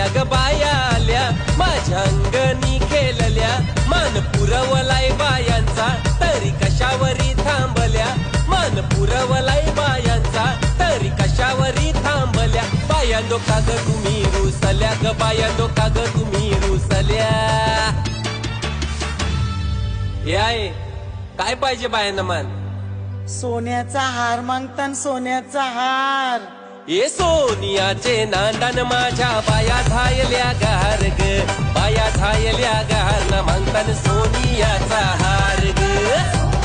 झायल्या ग बाया आल्या माझ्या अंगणी खेळल्या मान पुरवलाय बायांचा तरी कशावरी थांबल्या मान पुरवलाय बायांचा तरी कशावरी थांबल्या बायांनो का ग तुम्ही रुसल्या ग बायांनो का ग तुम्ही रुसल्या हे आहे काय पाहिजे बायांना मान सोन्याचा हार मागतान सोन्याचा हार ए सोनियाचे नांदन माझ्या बाया झायल्या गार ग बाया झायल्या गार ना मागतान सोनियाचा हार ग